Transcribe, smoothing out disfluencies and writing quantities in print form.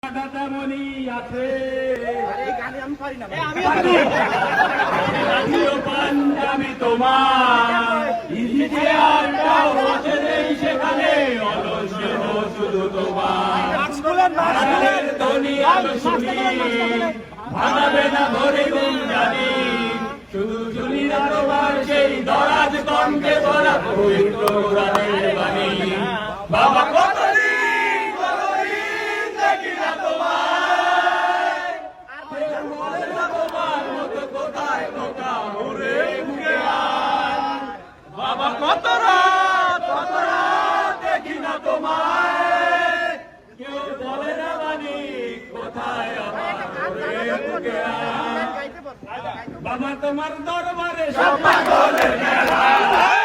তেমনি আছে পাঞ্জাবি তোমার সেখানে শুধু তোমার ধ্বনি আমি শুনি ভাঙাবে না ধরে গুণ জানি শুধু শুনি না তোমার সেই দরাজ কণ্ঠে ভরা পবিত্র গানের বাণী বাবা কত রাত দেখি না তোমায় কেউ বলে না মানি কোথায় বাবা তোমার দরবারে সব পাগলের মেলা